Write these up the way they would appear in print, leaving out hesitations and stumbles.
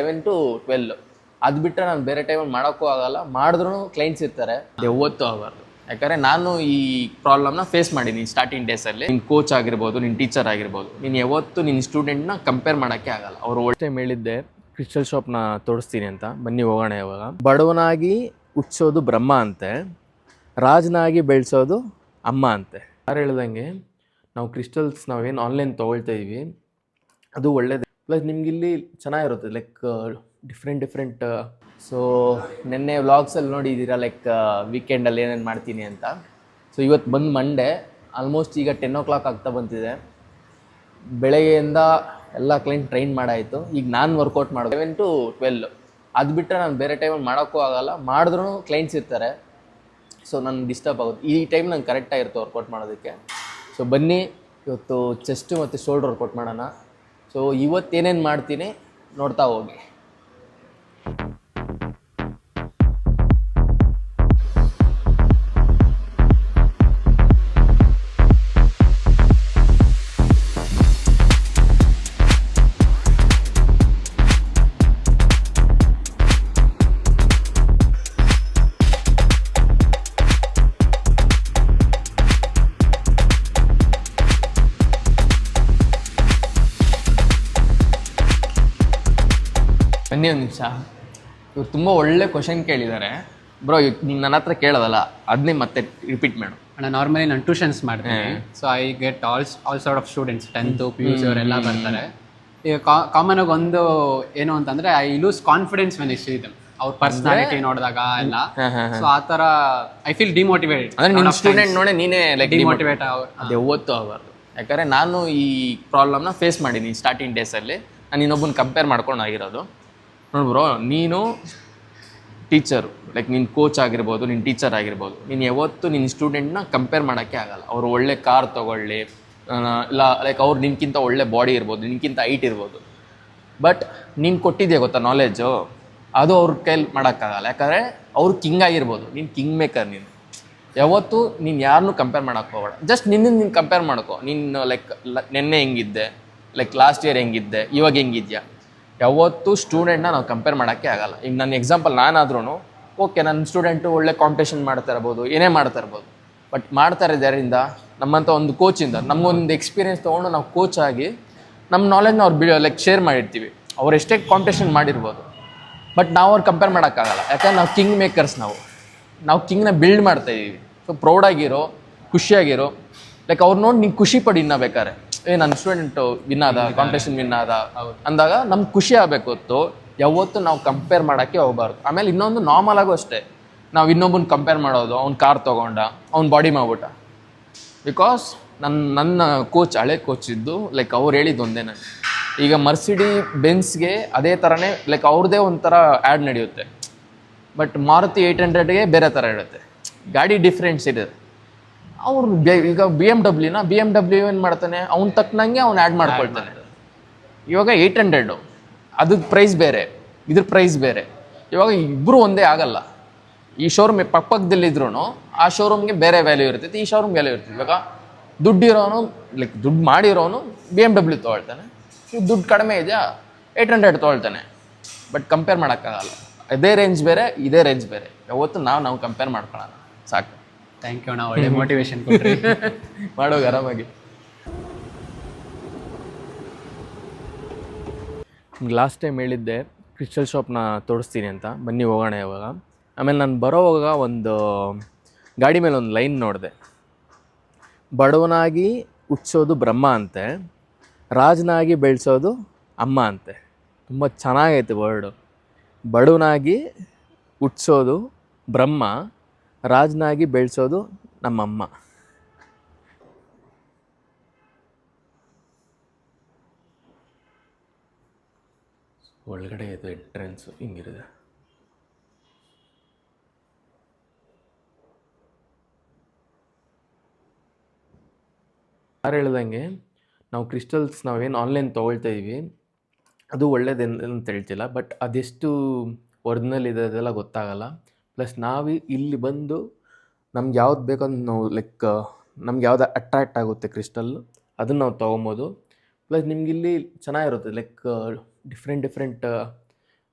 11 to 12 ಅದು ಬಿಟ್ಟರೆ ನಾನು ಬೇರೆ ಟೈಮಲ್ಲಿ ಮಾಡೋಕ್ಕೂ ಆಗಲ್ಲ. ಮಾಡಿದ್ರೂ ಕ್ಲೈಂಟ್ಸ್ ಇರ್ತಾರೆ, ಯಾವತ್ತೂ ಆಗಬಾರ್ದು. ಯಾಕಂದರೆ ನಾನು ಈ ಪ್ರಾಬ್ಲಮ್ನ ಫೇಸ್ ಮಾಡಿದ್ದೀನಿ ಸ್ಟಾರ್ಟಿಂಗ್ ಡೇಸಲ್ಲಿ. ನಿನ್ನ ಕೋಚ್ ಆಗಿರ್ಬೋದು, ನಿನ್ನ ಟೀಚರ್ ಆಗಿರ್ಬೋದು, ನೀನು ಯಾವತ್ತೂ ನಿನ್ನ ಸ್ಟೂಡೆಂಟ್ನ ಕಂಪೇರ್ ಮಾಡೋಕ್ಕೆ ಆಗಲ್ಲ. ಅವರು ಒಳ್ಳೆ ಟೈಮ್ ಹೇಳಿದ್ದೆ ಕ್ರಿಸ್ಟಲ್ ಶಾಪ್ನ ತೋರಿಸ್ತೀನಿ ಅಂತ, ಬನ್ನಿ ಹೋಗೋಣ. ಇವಾಗ ಬಡವನಾಗಿ ಹುಟ್ಟಿಸೋದು ಬ್ರಹ್ಮ ಅಂತೆ, ರಾಜನಾಗಿ ಬೆಳೆಸೋದು ಅಮ್ಮ ಅಂತೆ. ಯಾರು ಹೇಳ್ದಂಗೆ ನಾವು ಕ್ರಿಸ್ಟಲ್ಸ್ ನಾವೇನು ಆನ್ಲೈನ್ ತೊಗೊಳ್ತಾ ಇದೀವಿ ಅದು ಒಳ್ಳೇದು. ಪ್ಲಸ್ ನಿಮ್ಗಿಲ್ಲಿ ಚೆನ್ನಾಗಿರುತ್ತೆ, ಲೈಕ್ ಡಿಫ್ರೆಂಟ್. ಸೊ ನಿನ್ನೆ ವ್ಲಾಗ್ಸಲ್ಲಿ ನೋಡಿದ್ದೀರಾ, ಲೈಕ್ ವೀಕೆಂಡಲ್ಲಿ ಏನೇನು ಮಾಡ್ತೀನಿ ಅಂತ. ಸೊ ಇವತ್ತು ಬಂದು ಮಂಡೇ, ಆಲ್ಮೋಸ್ಟ್ ಈಗ 10 o'clock ಆಗ್ತಾ ಬಂತಿದೆ. ಬೆಳಗ್ಗೆಯಿಂದ ಎಲ್ಲ ಕ್ಲೈಂಟ್ ಟ್ರೈನ್ ಮಾಡಾಯಿತು. ಈಗ ನಾನು ವರ್ಕೌಟ್ ಮಾಡೋದು 11 to 12. ಅದು ಬಿಟ್ಟರೆ ನಾನು ಬೇರೆ ಟೈಮಲ್ಲಿ ಮಾಡೋಕ್ಕೂ ಆಗಲ್ಲ. ಮಾಡಿದ್ರೂ ಕ್ಲೈಂಟ್ಸ್ ಇರ್ತಾರೆ, ಸೊ ನನಗೆ ಡಿಸ್ಟರ್ಬ್ ಆಗುತ್ತೆ. ಈ ಟೈಮ್ ನಂಗೆ ಕರೆಕ್ಟಾಗಿರುತ್ತೆ ವರ್ಕೌಟ್ ಮಾಡೋದಕ್ಕೆ. ಸೊ ಬನ್ನಿ ಇವತ್ತು ಚೆಸ್ಟು ಮತ್ತು ಶೋಲ್ಡ್ರ್ ವರ್ಕೌಟ್ ಮಾಡೋಣ. ಸೊ ಇವತ್ತೇನೇನು ಮಾಡ್ತೀನಿ ನೋಡ್ತಾ ಹೋಗಿ. ಬನ್ನಿ ಒಂದು ನಿಮಿಷ. ಇವ್ರು ತುಂಬ ಒಳ್ಳೆ ಕ್ವಶನ್ ಕೇಳಿದ್ದಾರೆ ಬ್ರೋ. ನೀನು ನನ್ನ ಹತ್ರ ಕೇಳೋದಲ್ಲ, ಅದನ್ನೇ ಮತ್ತೆ ರಿಪೀಟ್ ಮಾಡು. ನಾರ್ಮಲಿ ನಾನು ಟ್ಯೂಷನ್ಸ್ ಮಾಡ್ತೀನಿ. So I get all sort of students, 10th PUC ಅವರೆಲ್ಲ ಬರ್ತಾರೆ. ಈಗ ಕಾಮನ್ ಆಗಿ ಒಂದು ಏನು ಅಂತಂದ್ರೆ, I loose confidence when I sea them. ಅವ್ರ ಪರ್ಸನಾಲಿಟಿ ನೋಡಿದಾಗ ಎಲ್ಲ. ಸೊ ಆ ಥರ ಐ ಫೀಲ್ ಡಿಮೋಟಿವೇಟೆಡ್. ಅಂದರೆ ನಿನ್ನ ಸ್ಟೂಡೆಂಟ್ ನೋಡಿ ನೀನೇ ಲೈಕ್ ಡಿಮೋಟಿವೇಟ್ ಅದು ಯಾವತ್ತೂ ಆಗಬಾರ್ದು. ಯಾಕಂದರೆ ನಾನು ಈ ಪ್ರಾಬ್ಲಮ್ನ ಫೇಸ್ ಮಾಡಿದ್ದೀನಿ ಸ್ಟಾರ್ಟಿಂಗ್ ಡೇಸಲ್ಲಿ. ನಾನು ಇನ್ನೊಬ್ಬನ ಕಂಪೇರ್ ಮಾಡ್ಕೊಂಡು ಆಗಿರೋದು. ನೋಡಿ ಬ್ರೋ, ನೀನು ಟೀಚರು, ಲೈಕ್ ನಿನ್ನ ಕೋಚ್ ಆಗಿರ್ಬೋದು, ನಿನ್ನ ಟೀಚರ್ ಆಗಿರ್ಬೋದು, ನೀನು ಯಾವತ್ತೂ ನಿನ್ನ ಸ್ಟೂಡೆಂಟ್ನ ಕಂಪೇರ್ ಮಾಡೋಕ್ಕೆ ಆಗಲ್ಲ. ಅವರು ಒಳ್ಳೆ ಕಾರ್ ತೊಗೊಳ್ಳಿ, ಇಲ್ಲ ಲೈಕ್ ಅವ್ರು ನಿನ್ಗಿಂತ ಒಳ್ಳೆ ಬಾಡಿ ಇರ್ಬೋದು, ನಿನ್ಗಿಂತ ಹೈಟ್ ಇರ್ಬೋದು, ಬಟ್ ನೀನು ಕೊಟ್ಟಿದೆಯಾ ಗೊತ್ತಾ ನಾಲೆಜು, ಅದು ಅವ್ರ ಕೈಲಿ ಮಾಡೋಕ್ಕಾಗಲ್ಲ. ಯಾಕಂದರೆ ಅವ್ರು ಕಿಂಗ್ ಆಗಿರ್ಬೋದು, ನೀನು ಕಿಂಗ್ ಮೇಕರ್. ನೀನು ಯಾವತ್ತೂ ನೀನು ಯಾರನ್ನೂ ಕಂಪೇರ್ ಮಾಡೋಕ್ಕೆ ಹೋಗಬೇಡ. ಜಸ್ಟ್ ನೀನು ಕಂಪೇರ್ ಮಾಡ್ಕೊ. ನೀನು ಲೈಕ್ ನೆನ್ನೆ ಹೆಂಗಿದ್ದೆ, ಲೈಕ್ ಲಾಸ್ಟ್ ಇಯರ್ ಹೆಂಗಿದ್ದೆ, ಇವಾಗ ಹೆಂಗಿದ್ಯಾ. ಯಾವತ್ತೂ ಸ್ಟೂಡೆಂಟ್ನ ನಾವು ಕಂಪೇರ್ ಮಾಡೋಕ್ಕೆ ಆಗಲ್ಲ. ಈಗ ನನ್ನ ಎಕ್ಸಾಂಪಲ್ ನಾನಾದ್ರೂ ಓಕೆ, ನನ್ನ ಸ್ಟೂಡೆಂಟು ಒಳ್ಳೆ ಕಾಂಪಿಟೇಷನ್ ಮಾಡ್ತಾ ಇರ್ಬೋದು, ಏನೇ ಮಾಡ್ತಾ ಇರ್ಬೋದು, ಬಟ್ ಮಾಡ್ತಾ ಇರೋದು ಯಾರಿಂದ? ನಮ್ಮಂಥ ಒಂದು ಕೋಚಿಂದ. ನಮಗೊಂದು ಎಕ್ಸ್ಪೀರಿಯೆನ್ಸ್ ತೊಗೊಂಡು ನಾವು ಕೋಚ್ ಆಗಿ ನಮ್ಮ ನಾಲೆಜ್ನ ಅವ್ರು ಲೈಕ್ ಶೇರ್ ಮಾಡಿರ್ತೀವಿ. ಅವ್ರು ಎಷ್ಟೇ ಕಾಂಪಿಟೇಷನ್ ಮಾಡಿರ್ಬೋದು, ಬಟ್ ನಾವು ಅವ್ರು ಕಂಪೇರ್ ಮಾಡೋಕ್ಕಾಗಲ್ಲ. ಯಾಕಂದ್ರೆ ನಾವು ಕಿಂಗ್ ಮೇಕರ್ಸ್. ನಾವು ಕಿಂಗ್ನ ಬಿಲ್ಡ್ ಮಾಡ್ತಾಯಿದ್ದೀವಿ. ಸೊ ಪ್ರೌಡಾಗಿರೋ, ಖುಷಿಯಾಗಿರೋ, ಲೈಕ್ ಅವ್ರು ನೋಡಿ ನೀನು ಖುಷಿ ಪಡಿ. ಇನ್ನ ಬೇಕಾದ್ರೆ ನನ್ನ ಸ್ಟೂಡೆಂಟು ವಿನ್ ಆದ, ಕಾಂಪಿಟೇಷನ್ ವಿನ್ ಆದ ಅಂದಾಗ ನಮ್ಗೆ ಖುಷಿ ಆಗಬೇಕು ಹೊತ್ತು ಯಾವತ್ತೂ ನಾವು ಕಂಪೇರ್ ಮಾಡೋಕ್ಕೆ ಹೋಗಬಾರ್ದು. ಆಮೇಲೆ ಇನ್ನೊಂದು ನಾರ್ಮಲ್ ಆಗೋ ಅಷ್ಟೇ, ನಾವು ಇನ್ನೊಬ್ಬನ ಕಂಪೇರ್ ಮಾಡೋದು, ಅವ್ನು ಕಾರ್ ತೊಗೊಂಡ, ಅವ್ನ ಬಾಡಿ ಮಾಡ್ಬಿಟ್ಟ. ಬಿಕಾಸ್ ನನ್ನ ಕೋಚ್, ಹಳೆ ಕೋಚ್ ಇದ್ದು, ಲೈಕ್ ಅವ್ರು ಹೇಳಿದ್ದು ಒಂದೇ. ಈಗ ಮರ್ಸಿಡಿ ಬೆನ್ಸ್ಗೆ ಅದೇ ಥರನೇ ಲೈಕ್ ಅವ್ರದ್ದೇ ಒಂಥರ ಆ್ಯಡ್ ನಡೆಯುತ್ತೆ, ಬಟ್ ಮಾರುತಿ 800ಗೆ ಬೇರೆ ಥರ ಇರುತ್ತೆ. ಗಾಡಿ ಡಿಫ್ರೆನ್ಸ್ ಇದೆ. ಅವ್ರು ಈಗ BMW ಏನು ಮಾಡ್ತಾನೆ, ಅವ್ನು ತಕ್ಕನಂಗೆ ಅವ್ನು ಆ್ಯಡ್ ಮಾಡ್ಕೊಳ್ತಾನೆ. ಇವಾಗ 800 ಅದ್ರ ಪ್ರೈಸ್ ಬೇರೆ, ಇದ್ರ ಪ್ರೈಸ್ ಬೇರೆ. ಇವಾಗ ಇಬ್ಬರು ಒಂದೇ ಆಗಲ್ಲ. ಈ ಶೋರೂಮ್ ಪಕ್ಕದಲ್ಲಿದ್ರೂ ಆ ಶೋರೂಮ್ಗೆ ಬೇರೆ ವ್ಯಾಲ್ಯೂ ಇರ್ತೈತಿ, ಈ ಶೋರೂಮ್ ವ್ಯಾಲ್ಯೂ ಇರ್ತೈತಿ. ಇವಾಗ ದುಡ್ಡಿರೋನು, ಲೈಕ್ ದುಡ್ಡು ಮಾಡಿರೋನು BMW ತೊಗೊಳ್ತಾನೆ. ಇವಾಗ ದುಡ್ಡು ಕಡಿಮೆ ಇದೆಯಾ 800 ತೊಗೊಳ್ತಾನೆ. ಬಟ್ ಕಂಪೇರ್ ಮಾಡೋಕ್ಕಾಗಲ್ಲ. ಅದೇ ರೇಂಜ್ ಬೇರೆ, ಇದೇ ರೇಂಜ್ ಬೇರೆ. ಯಾವತ್ತು ನಾವು ಕಂಪೇರ್ ಮಾಡ್ಕೊಳ್ಳೋಣ ಸಾಕು. ಥ್ಯಾಂಕ್ ಯು ಅಣ್ಣ, ಒಳ್ಳೆ ಮೋಟಿವೇಶನ್ ಕೊಟ್ಟರೆ. ಮಾಡೋದು ಆರಾಮಾಗಿ. ಲಾಸ್ಟ್ ಟೈಮ್ ಹೇಳಿದ್ದೆ ಕ್ರಿಸ್ಟಲ್ ಶಾಪ್ನ ತೋರಿಸ್ತೀನಿ ಅಂತ, ಬನ್ನಿ ಹೋಗೋಣ ಇವಾಗ. ಆಮೇಲೆ ನಾನು ಬರೋವಾಗ ಒಂದು ಗಾಡಿ ಮೇಲೆ ಒಂದು ಲೈನ್ ನೋಡಿದೆ, ಬಡವನಾಗಿ ಹುಟ್ಟಿಸೋದು ಬ್ರಹ್ಮ ಅಂತೆ, ರಾಜನಾಗಿ ಬೆಳೆಸೋದು ಅಮ್ಮ ಅಂತೆ. ತುಂಬ ಚೆನ್ನಾಗೈತೆ ವರ್ಡು. ಬಡವನಾಗಿ ಹುಟ್ಟಿಸೋದು ಬ್ರಹ್ಮ, ರಾಜನಾಗಿ ಬೆಳೆಸೋದು ನಮ್ಮಮ್ಮ. ಒಳಗಡೆ ಇದು ಎಂಟ್ರೆನ್ಸು ಹಿಂಗಿರುತ್ತೆ. ಯಾರು ಹೇಳ್ದಂಗೆ ನಾವು ಕ್ರಿಸ್ಟಲ್ಸ್ ನಾವೇನು ಆನ್ಲೈನ್ ತೊಗೊಳ್ತಾ ಇದೀವಿ ಅದು ಒಳ್ಳೇದೇನಂತ ಹೇಳ್ತಿಲ್ಲ, ಬಟ್ ಅದೆಷ್ಟು ಒರಿಜಿನಲ್ ಇದೆ ಅದೆಲ್ಲ ಗೊತ್ತಾಗಲ್ಲ. ಪ್ಲಸ್ ನಾವು ಇಲ್ಲಿ ಬಂದು ನಮ್ಗೆ ಯಾವ್ದು ಬೇಕೋ ನಾವು ಲೈಕ್ ನಮ್ಗೆ ಯಾವ್ದು ಅಟ್ರಾಕ್ಟ್ ಆಗುತ್ತೆ ಕ್ರಿಸ್ಟಲ್ ಅದನ್ನು ನಾವು ತೊಗೊಬೋದು. ಪ್ಲಸ್ ನಿಮಗಿಲ್ಲಿ ಚೆನ್ನಾಗಿರುತ್ತೆ, ಲೈಕ್ ಡಿಫ್ರೆಂಟ್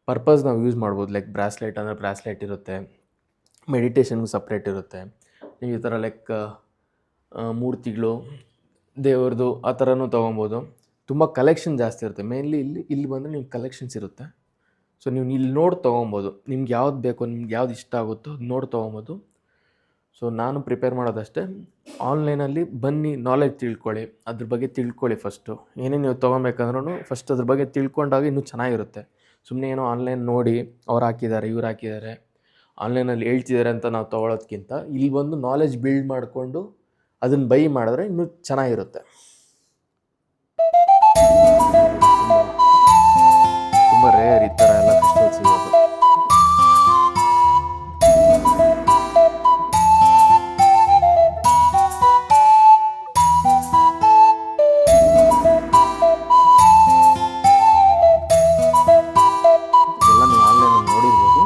ಪರ್ಪಸ್ ನಾವು ಯೂಸ್ ಮಾಡ್ಬೋದು. ಲೈಕ್ ಬ್ರಾಸ್ಲೆಟ್ ಅಂದರೆ ಬ್ರಾಸ್ಲೆಟ್ ಇರುತ್ತೆ, ಮೆಡಿಟೇಷನ್ಗೂ ಸಪ್ರೇಟ್ ಇರುತ್ತೆ. ನೀವು ಈ ಥರ ಲೈಕ್ ಮೂರ್ತಿಗಳು, ದೇವ್ರದ್ದು ಆ ಥರನೂ ತೊಗೊಬೋದು. ತುಂಬ ಕಲೆಕ್ಷನ್ ಜಾಸ್ತಿ ಇರುತ್ತೆ. ಮೇನ್ಲಿ ಇಲ್ಲಿ ಬಂದರೆ ನಿಮ್ಗೆ ಕಲೆಕ್ಷನ್ಸ್ ಇರುತ್ತೆ. ಸೊ ನೀವು ಇಲ್ಲಿ ನೋಡಿ ತೊಗೊಬೋದು. ನಿಮ್ಗೆ ಯಾವ್ದು ಬೇಕೋ, ನಿಮ್ಗೆ ಯಾವ್ದು ಇಷ್ಟ ಆಗುತ್ತೋ ಅದು ನೋಡಿ ತೊಗೊಬೋದು. ಸೊ ನಾನು ಪ್ರಿಪೇರ್ ಮಾಡೋದಷ್ಟೇ, ಆನ್ಲೈನಲ್ಲಿ ಬನ್ನಿ, ನಾಲೆಜ್ ತಿಳ್ಕೊಳ್ಳಿ, ಅದ್ರ ಬಗ್ಗೆ ತಿಳ್ಕೊಳ್ಳಿ. ಫಸ್ಟು ಏನೇ ನೀವು ತೊಗೊಬೇಕಂದ್ರೂ ಫಸ್ಟ್ ಅದ್ರ ಬಗ್ಗೆ ತಿಳ್ಕೊಂಡಾಗ ಇನ್ನೂ ಚೆನ್ನಾಗಿರುತ್ತೆ. ಸುಮ್ಮನೆ ಏನೋ ಆನ್ಲೈನ್ ನೋಡಿ ಅವ್ರು ಹಾಕಿದ್ದಾರೆ, ಇವ್ರು ಹಾಕಿದ್ದಾರೆ, ಆನ್ಲೈನಲ್ಲಿ ಹೇಳ್ತಿದ್ದಾರೆ ಅಂತ ನಾವು ತೊಗೊಳೋದ್ಕಿಂತ ಇಲ್ಲಿ ಬಂದು ನಾಲೆಜ್ ಬಿಲ್ಡ್ ಮಾಡಿಕೊಂಡು ಅದನ್ನು ಬೈ ಮಾಡಿದ್ರೆ ಇನ್ನೂ ಚೆನ್ನಾಗಿರುತ್ತೆ. ತುಂಬ ರೇರ್ ಈ ಥರ ಎಲ್ಲ ಕ್ರಿಸ್ಟಲ್ ಸಿಗೋದು. ಎಲ್ಲ ನೀವು ಆನ್ಲೈನಲ್ಲಿ ನೋಡಿರ್ಬೋದು,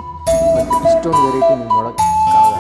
ಬಟ್ ಇಷ್ಟೊಂದು ವೆರೈಟಿ ನೀವು ನೋಡೋಕ್ಕಾಗಲ್ಲ.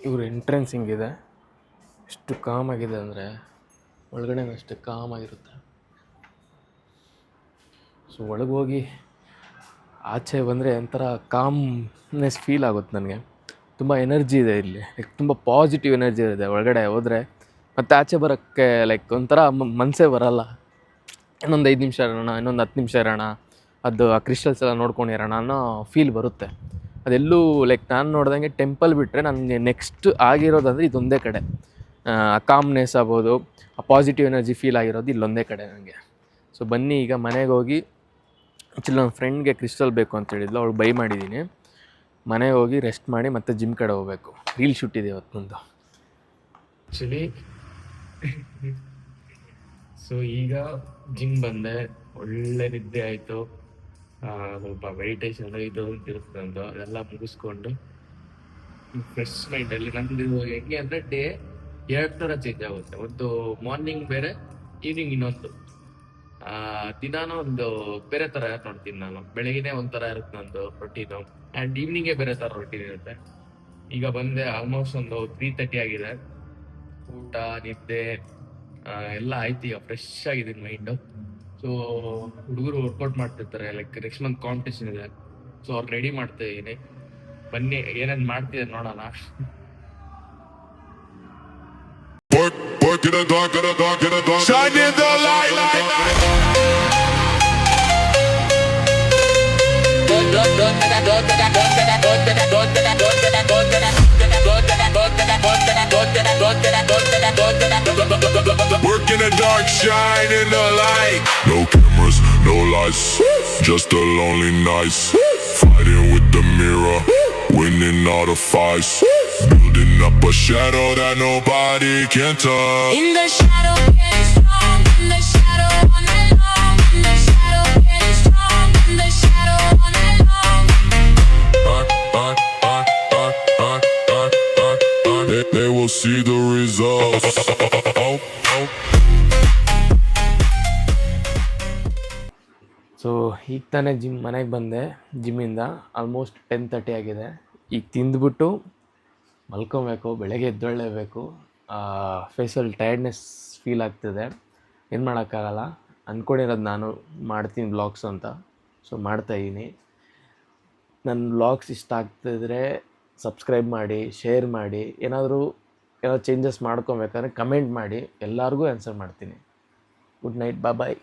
ಇವ್ರ ಎಂಟ್ರೆನ್ಸ್ ಹಿಂಗಿದೆ, ಎಷ್ಟು ಕಾಮಾಗಿದೆ ಅಂದರೆ ಒಳಗಡೆ ಅಷ್ಟು ಕಾಮಾಗಿರುತ್ತೆ. ಸೊ ಒಳಗೆ ಹೋಗಿ ಆಚೆ ಬಂದರೆ ಒಂಥರ ಕಾಮ್ನೆಸ್ ಫೀಲ್ ಆಗುತ್ತೆ ನನಗೆ. ತುಂಬ ಎನರ್ಜಿ ಇದೆ ಇಲ್ಲಿ, ಲೈಕ್ ತುಂಬ ಪಾಸಿಟಿವ್ ಎನರ್ಜಿ ಇದೆ ಒಳಗಡೆ ಹೋದರೆ. ಮತ್ತು ಆಚೆ ಬರೋಕ್ಕೆ ಲೈಕ್ ಒಂಥರ ಮನಸ್ಸೇ ಬರೋಲ್ಲ. ಇನ್ನೊಂದು 5 ನಿಮಿಷ ಇರೋಣ, ಇನ್ನೊಂದು 10 ನಿಮಿಷ ಇರೋಣ, ಅದು ಆ ಕ್ರಿಸ್ಟಲ್ಸ್ ಎಲ್ಲ ನೋಡ್ಕೊಂಡಿರೋಣ ಅನ್ನೋ ಫೀಲ್ ಬರುತ್ತೆ. ಅದೆಲ್ಲೂ ಲೈಕ್ ನಾನು ನೋಡ್ದಂಗೆ ಟೆಂಪಲ್ ಬಿಟ್ಟರೆ ನನಗೆ ನೆಕ್ಸ್ಟ್ ಆಗಿರೋದಂದರೆ ಇದೊಂದೇ ಕಡೆ. ಕಾಮ್ನೆಸ್ ಆಗ್ಬೋದು, ಆ ಪಾಸಿಟಿವ್ ಎನರ್ಜಿ ಫೀಲ್ ಆಗಿರೋದು ಇಲ್ಲೊಂದೇ ಕಡೆ ನನಗೆ. ಸೊ ಬನ್ನಿ, ಈಗ ಮನೆಗೆ ಹೋಗಿ ಆ್ಯಕ್ಚುಲಿ ನನ್ನ ಫ್ರೆಂಡ್ಗೆ ಕ್ರಿಸ್ಟಲ್ ಬೇಕು ಅಂತ ಹೇಳಿದ್ಲು, ಅವಳು ಬೈ ಮಾಡಿದ್ದೀನಿ. ಮನೆಗೆ ಹೋಗಿ ರೆಸ್ಟ್ ಮಾಡಿ ಮತ್ತೆ ಜಿಮ್ ಕಡೆ ಹೋಗಬೇಕು. ರೀಲ್ ಶೂಟ್ ಇದೆ ಇವತ್ತು ಮುಂದೆ ಆ್ಯಕ್ಚುಲಿ. ಸೊ ಈಗ ಜಿಮ್ ಬಂದೆ, ಒಳ್ಳೆ ನಿದ್ದೆ ಆಯಿತು, ಸ್ವಲ್ಪ ಮೆಡಿಟೇಷನ್ ಇದು ಇರುತ್ತೆ ಅಂತ ಅದೆಲ್ಲ ಮುಗಿಸ್ಕೊಂಡು ಫ್ರೆಶ್ ಮೈಂಡಲ್ಲಿ ನಂದು ಹೆಂಗೆ ಅಂದರೆ ಡೇ 2 ಥರ ಚೇಂಜ್ ಆಗುತ್ತೆ. ಒಂದು ಮಾರ್ನಿಂಗ್ ಬೇರೆ, ಈವ್ನಿಂಗ್ ಇನ್ನೊಂದು. ದಿನಾನು ಒಂದು ಬೇರೆ ಥರ ನೋಡ್ತೀನಿ ನಾನು. ಬೆಳಗಿನೇ ಒಂಥರ ಇರುತ್ತೆ ನಂದು ರೊಟೀನು, ಆ್ಯಂಡ್ ಈವ್ನಿಂಗೇ ಬೇರೆ ಥರ ರೊಟೀನ್ ಇರುತ್ತೆ. ಈಗ ಬಂದೆ, ಆಲ್ಮೋಸ್ಟ್ ಒಂದು 3:30 ಆಗಿದೆ. ಊಟ, ನಿದ್ದೆ ಎಲ್ಲ ಆಯ್ತು. ಈಗ ಫ್ರೆಶ್ ಆಗಿದ್ದೀನಿ ಮೈಂಡು. ಸೊ ಹುಡುಗರು ವರ್ಕೌಟ್ ಮಾಡ್ತಿರ್ತಾರೆ, ಲೈಕ್ ನೆಕ್ಸ್ಟ್ ಮಂತ್ ಕಾಂಪಿಟೇಷನ್ ಇದೆ. ಸೊ ಅವ್ರು ರೆಡಿ ಮಾಡ್ತಾ ಇದ್ದೀನಿ. ಬನ್ನಿ, ಏನೇನು ಮಾಡ್ತಿದ್ದಾರೆ ನೋಡೋಣ. Shining the light, work in the dark, shine in the light. No cameras, no lights, just a lonely nights. Fighting with the mirror, winning all the fights. Building up a shadow that nobody can touch. In the shadow, getting strong. In the shadow, all night long. In the shadow, getting strong. In the shadow, all night long. They will see the results. So ಈಗ ತಾನೇ ಮನೆಗೆ ಬಂದೆ ಜಿಮ್ಮಿಂದ. Almost 10:30 ಆಗಿದೆ. ಈಗ ತಿಂದ್ಬಿಟ್ಟು ಮಲ್ಕೊಬೇಕು, ಬೆಳಗ್ಗೆ ಎದ್ದೊಳ್ಳೇಬೇಕು. ಫೇಸಲ್ಲಿ tiredness feel ಆಗ್ತಿದೆ, ಏನು ಮಾಡೋಕ್ಕಾಗಲ್ಲ. ಅಂದ್ಕೊಂಡಿರೋದು ನಾನು ಮಾಡ್ತೀನಿ ವ್ಲಾಗ್ಸ್ ಅಂತ, ಸೊ ಮಾಡ್ತಾಯಿದ್ದೀನಿ. ನನ್ನ ವ್ಲಾಗ್ಸ್ ಇಷ್ಟ ಆಗ್ತಿದ್ರೆ ಸಬ್ಸ್ಕ್ರೈಬ್ ಮಾಡಿ, ಶೇರ್ ಮಾಡಿ. ಏನಾದರೂ ಚೇಂಜಸ್ ಮಾಡ್ಕೊಬೇಕಾದ್ರೆ ಕಮೆಂಟ್ ಮಾಡಿ, ಎಲ್ಲರಿಗೂ ಆನ್ಸರ್ ಮಾಡ್ತೀನಿ. ಗುಡ್ ನೈಟ್, ಬಾಯ್.